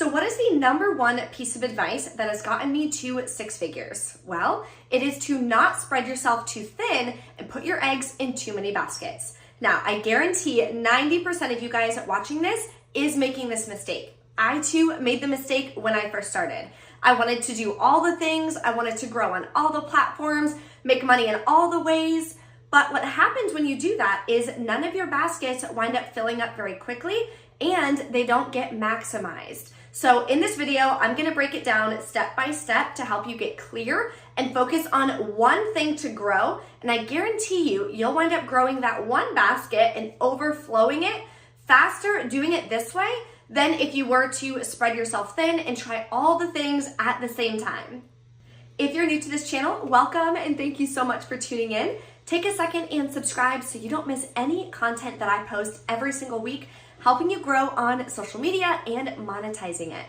So what is the number one piece of advice that has gotten me to six figures? Well, it is to not spread yourself too thin and put your eggs in too many baskets. Now, I guarantee 90% of you guys watching this is making this mistake. I too made the mistake when I first started. I wanted to do all the things. I wanted to grow on all the platforms, make money in all the ways. But what happens when you do that is none of your baskets wind up filling up very quickly and they don't get maximized. So in this video, I'm gonna break it down step by step to help you get clear and focus on one thing to grow. And I guarantee you, you'll wind up growing that one basket and overflowing it faster doing it this way than if you were to spread yourself thin and try all the things at the same time. If you're new to this channel, welcome and thank you so much for tuning in. Take a second and subscribe so you don't miss any content that I post every single week, helping you grow on social media and monetizing it.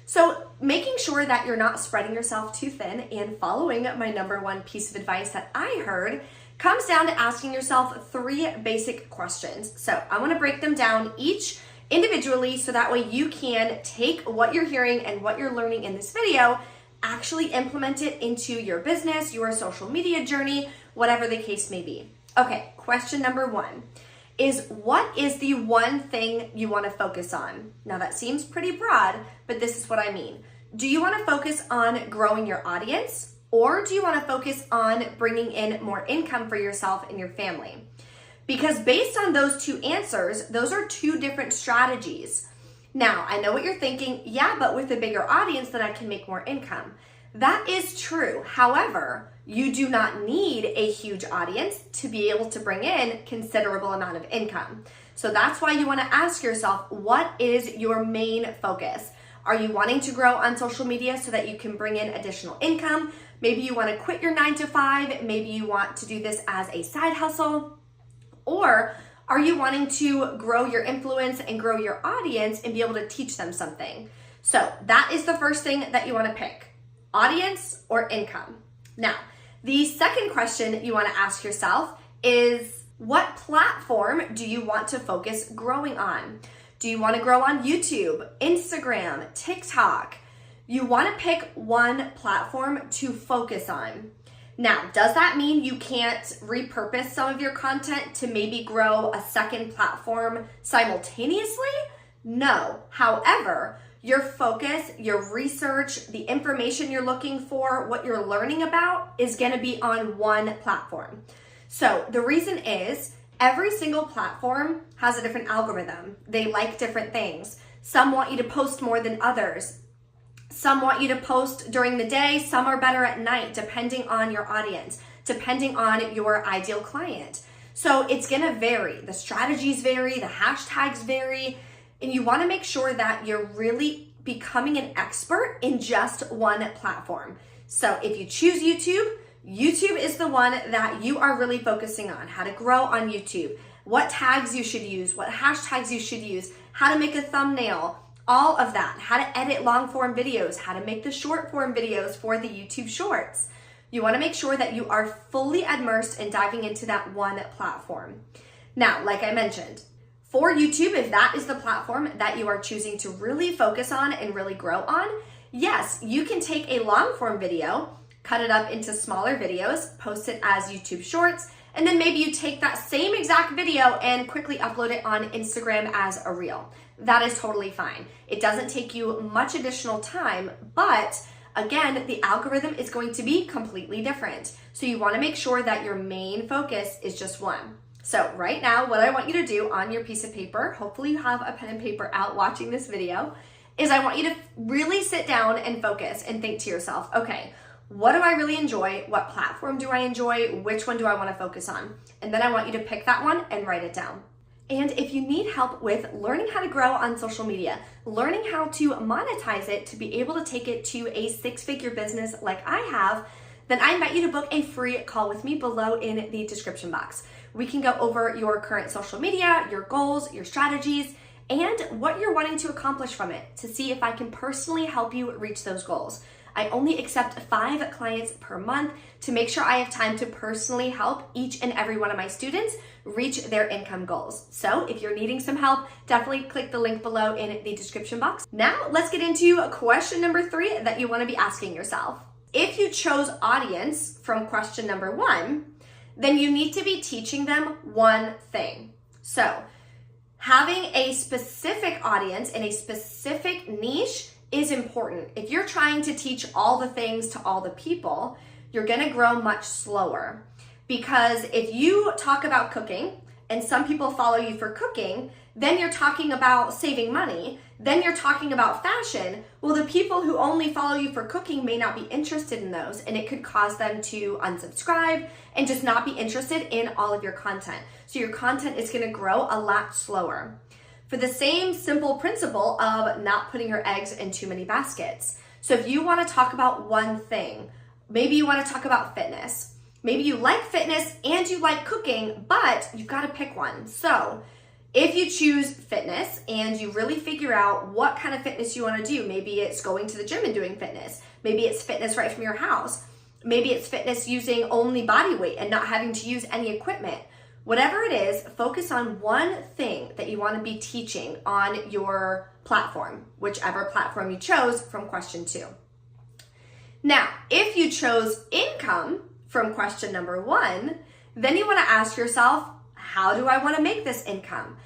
So making sure that you're not spreading yourself too thin and following my number one piece of advice that I heard comes down to asking yourself three basic questions. So I want to break them down each individually so that way you can take what you're hearing and what you're learning in this video, actually implement it into your business, your social media journey, whatever the case may be. Okay, question number one is, what is the one thing you want to focus on? Now that seems pretty broad, but this is what I mean. Do you want to focus on growing your audience, or do you want to focus on bringing in more income for yourself and your family? Because based on those two answers, those are two different strategies. Now, I know what you're thinking, yeah, but with a bigger audience, then I can make more income. That is true. However, you do not need a huge audience to be able to bring in considerable amount of income. So that's why you want to ask yourself, what is your main focus? Are you wanting to grow on social media so that you can bring in additional income? Maybe you want to quit your 9-to-5. Maybe you want to do this as a side hustle. Or are you wanting to grow your influence and grow your audience and be able to teach them something? So that is the first thing that you want to pick, audience or income. Now, the second question you want to ask yourself is, what platform do you want to focus growing on? Do you want to grow on YouTube, Instagram, TikTok? You want to pick one platform to focus on. Now, does that mean you can't repurpose some of your content to maybe grow a second platform simultaneously? No. However, your focus, your research, the information you're looking for, what you're learning about is going to be on one platform. So the reason is every single platform has a different algorithm. They like different things. Some want you to post more than others. Some want you to post during the day. Some are better at night, depending on your audience, depending on your ideal client. So it's going to vary. The strategies vary, the hashtags vary. And you want to make sure that you're really becoming an expert in just one platform. So if you choose YouTube, YouTube is the one that you are really focusing on, how to grow on YouTube, what tags you should use, what hashtags you should use, how to make a thumbnail, all of that, how to edit long form videos, how to make the short form videos for the YouTube shorts. You want to make sure that you are fully immersed in diving into that one platform. Now, like I mentioned, for YouTube, if that is the platform that you are choosing to really focus on and really grow on, yes, you can take a long form video, cut it up into smaller videos, post it as YouTube Shorts, and then maybe you take that same exact video and quickly upload it on Instagram as a reel. That is totally fine. It doesn't take you much additional time, but again, the algorithm is going to be completely different. So you want to make sure that your main focus is just one. So right now, what I want you to do on your piece of paper, hopefully you have a pen and paper out watching this video, is I want you to really sit down and focus and think to yourself, okay, what do I really enjoy? What platform do I enjoy? Which one do I want to focus on? And then I want you to pick that one and write it down. And if you need help with learning how to grow on social media, learning how to monetize it to be able to take it to a six-figure business like I have, then I invite you to book a free call with me below in the description box. We can go over your current social media, your goals, your strategies, and what you're wanting to accomplish from it to see if I can personally help you reach those goals. I only accept 5 clients per month to make sure I have time to personally help each and every one of my students reach their income goals. So if you're needing some help, definitely click the link below in the description box. Now let's get into question number 3 that you want to be asking yourself. If you chose audience from question number 1, then you need to be teaching them one thing. So having a specific audience and a specific niche is important. If you're trying to teach all the things to all the people, you're gonna grow much slower. Because if you talk about cooking and some people follow you for cooking, then you're talking about saving money, then you're talking about fashion. Well, the people who only follow you for cooking may not be interested in those, and it could cause them to unsubscribe and just not be interested in all of your content. So your content is gonna grow a lot slower. For the same simple principle of not putting your eggs in too many baskets. So if you wanna talk about one thing, maybe you wanna talk about fitness. Maybe you like fitness and you like cooking, but you've gotta pick one. So if you choose fitness and you really figure out what kind of fitness you want to do, maybe it's going to the gym and doing fitness. Maybe it's fitness right from your house. Maybe it's fitness using only body weight and not having to use any equipment. Whatever it is, focus on one thing that you want to be teaching on your platform, whichever platform you chose from question 2. Now, if you chose income from question number 1, then you want to ask yourself, how do I want to make this income?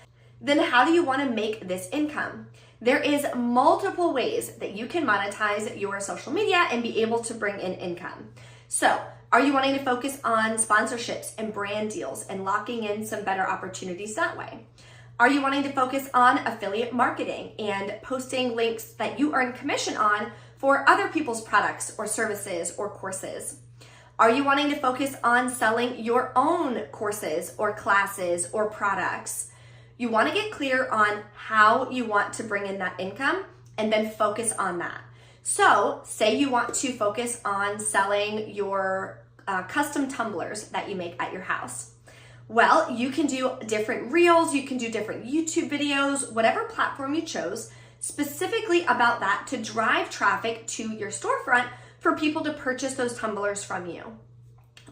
Then how do you want to make this income? There is multiple ways that you can monetize your social media and be able to bring in income. So, are you wanting to focus on sponsorships and brand deals and locking in some better opportunities that way? Are you wanting to focus on affiliate marketing and posting links that you earn commission on for other people's products or services or courses? Are you wanting to focus on selling your own courses or classes or products? You want to get clear on how you want to bring in that income and then focus on that. So say you want to focus on selling your custom tumblers that you make at your house. Well, you can do different reels, you can do different YouTube videos, whatever platform you chose, specifically about that to drive traffic to your storefront for people to purchase those tumblers from you.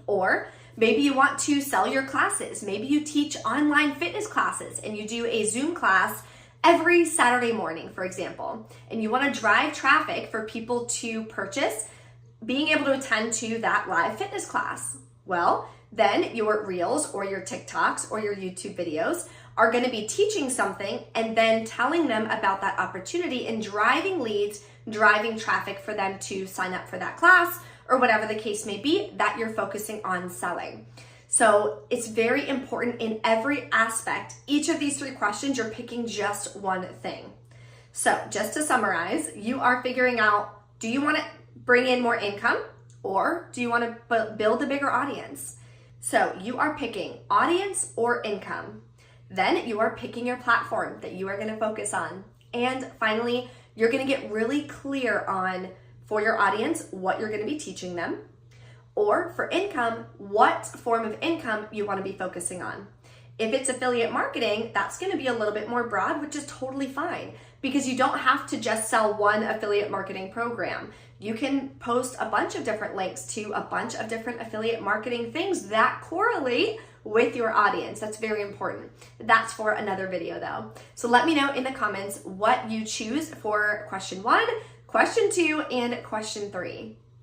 Or maybe you want to sell your classes. Maybe you teach online fitness classes and you do a Zoom class every Saturday morning, for example, and you want to drive traffic for people to purchase being able to attend to that live fitness class. Well, then your reels or your TikToks or your YouTube videos are going to be teaching something and then telling them about that opportunity and driving leads, driving traffic for them to sign up for that class or whatever the case may be that you're focusing on selling. So it's very important in every aspect. Each of these 3 questions, you're picking just one thing. So just to summarize, you are figuring out, do you want to bring in more income or do you want to build a bigger audience? So you are picking audience or income. Then you are picking your platform that you are going to focus on. And finally, you're going to get really clear on, for your audience, what you're going to be teaching them. Or for income, what form of income you want to be focusing on. If it's affiliate marketing, that's going to be a little bit more broad, which is totally fine because you don't have to just sell one affiliate marketing program. You can post a bunch of different links to a bunch of different affiliate marketing things that correlate with your audience. That's very important. That's for another video though. So let me know in the comments what you choose for question 1, question 2, and question 3.